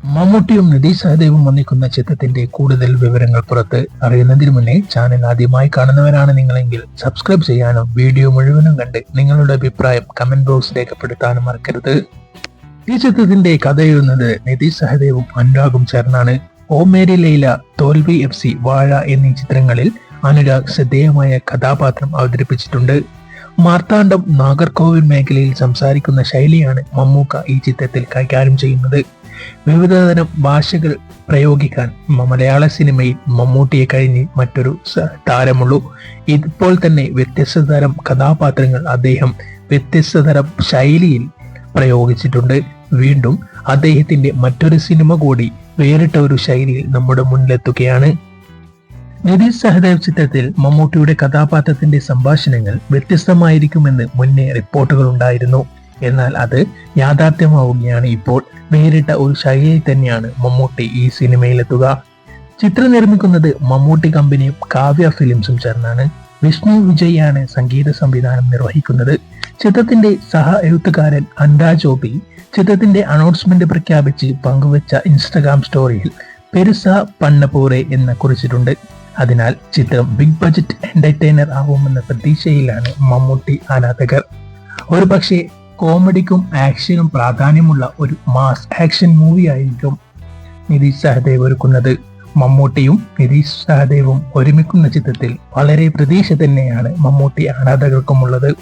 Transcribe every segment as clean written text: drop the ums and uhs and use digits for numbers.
മമ്മൂട്ടിയും നിതീഷ് സഹദേവും ഒന്നിക്കുന്ന ചിത്രത്തിന്റെ കൂടുതൽ വിവരങ്ങൾ പുറത്ത് അറിയുന്നതിന് മുന്നേ ചാനൽ ആദ്യമായി കാണുന്നവരാണ് നിങ്ങളെങ്കിൽ സബ്സ്ക്രൈബ് ചെയ്യാനും വീഡിയോ മുഴുവനും കണ്ട് നിങ്ങളുടെ അഭിപ്രായം കമന്റ് ബോക്സ് രേഖപ്പെടുത്താനും മറക്കരുത്. ഈ ചിത്രത്തിന്റെ കഥ എഴുതുന്നത് നിതീഷ് സഹദേവും അനുരാഗും ചേർന്നാണ്. ഓ മേരി ലൈല, തോൽവി FC, വാഴ എന്നീ ചിത്രങ്ങളിൽ അനുരാഗ് ശ്രദ്ധേയമായ കഥാപാത്രം അവതരിപ്പിച്ചിട്ടുണ്ട്. മാർത്താണ്ഡം നാഗർകോവിൽ മേഖലയിൽ സംസാരിക്കുന്ന ശൈലിയാണ് മമ്മൂക്ക ഈ ചിത്രത്തിൽ കൈകാര്യം ചെയ്യുന്നത്. വിവിധതരം ഭാഷകൾ പ്രയോഗിക്കാൻ മലയാള സിനിമയിൽ മമ്മൂട്ടിയെ കഴിഞ്ഞ് മറ്റൊരു താരമുള്ളൂ. ഇപ്പോൾ തന്നെ വ്യത്യസ്ത തരം കഥാപാത്രങ്ങൾ അദ്ദേഹം വ്യത്യസ്ത തരം ശൈലിയിൽ പ്രയോഗിച്ചിട്ടുണ്ട്. വീണ്ടും അദ്ദേഹത്തിന്റെ മറ്റൊരു സിനിമ കൂടി വേറിട്ട ഒരു ശൈലിയിൽ നമ്മുടെ മുന്നിലെത്തുകയാണ്. നിതീഷ് സഹദേവ് ചിത്രത്തിൽ മമ്മൂട്ടിയുടെ കഥാപാത്രത്തിന്റെ സംഭാഷണങ്ങൾ വ്യത്യസ്തമായിരിക്കുമെന്ന് മുന്നേ റിപ്പോർട്ടുകൾ ഉണ്ടായിരുന്നു. എന്നാൽ അത് യാഥാർത്ഥ്യമാവുകയാണ് ഇപ്പോൾ. വേറിട്ട ഒരു ശൈലിയിൽ തന്നെയാണ് മമ്മൂട്ടി ഈ സിനിമയിലെത്തുക. ചിത്രം നിർമ്മിക്കുന്നത് മമ്മൂട്ടി കമ്പനിയും കാവ്യ ഫിലിംസും ചേർന്നാണ്. വിഷ്ണു വിജയാണ് സംഗീത സംവിധാനം നിർവഹിക്കുന്നത്. ചിത്രത്തിന്റെ സഹ എഴുത്തുകാരൻ അനുരാഗ് ജോബി ചിത്രത്തിന്റെ അനൗൺസ്മെന്റ് പ്രഖ്യാപിച്ച് പങ്കുവച്ച ഇൻസ്റ്റഗ്രാം സ്റ്റോറിയിൽ പെരുസ പണ്ണപൂരെ എന്ന് കുറിച്ചിട്ടുണ്ട്. അതിനാൽ ചിത്രം ബിഗ് ബഡ്ജറ്റ് എന്റർടൈനർ ആവുമെന്ന പ്രതീക്ഷയിലാണ് മമ്മൂട്ടി ആരാധകർ. ഒരു പക്ഷേ കോമഡിക്കും ആക്ഷനും പ്രാധാന്യമുള്ള ഒരു മാസ് ആക്ഷൻ മൂവി ആയിരിക്കും നിതീഷ് സഹദേവ് ഒരുക്കുന്നത്. മമ്മൂട്ടിയും നിതീഷ് സഹദേവും ഒരുമിക്കുന്ന ചിത്രത്തിൽ വളരെ പ്രതീക്ഷ തന്നെയാണ് മമ്മൂട്ടി ആരാധകർക്കുമുള്ളത്.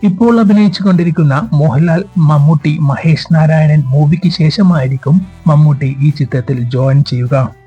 ഇപ്പോൾ അഭിനയിച്ചു കൊണ്ടിരിക്കുന്ന മോഹൻലാൽ, മമ്മൂട്ടി, മഹേഷ് നാരായണൻ മൂവിക്ക് ശേഷമായിരിക്കും മമ്മൂട്ടി ഈ ചിത്രത്തിൽ ജോയിൻ ചെയ്യുക.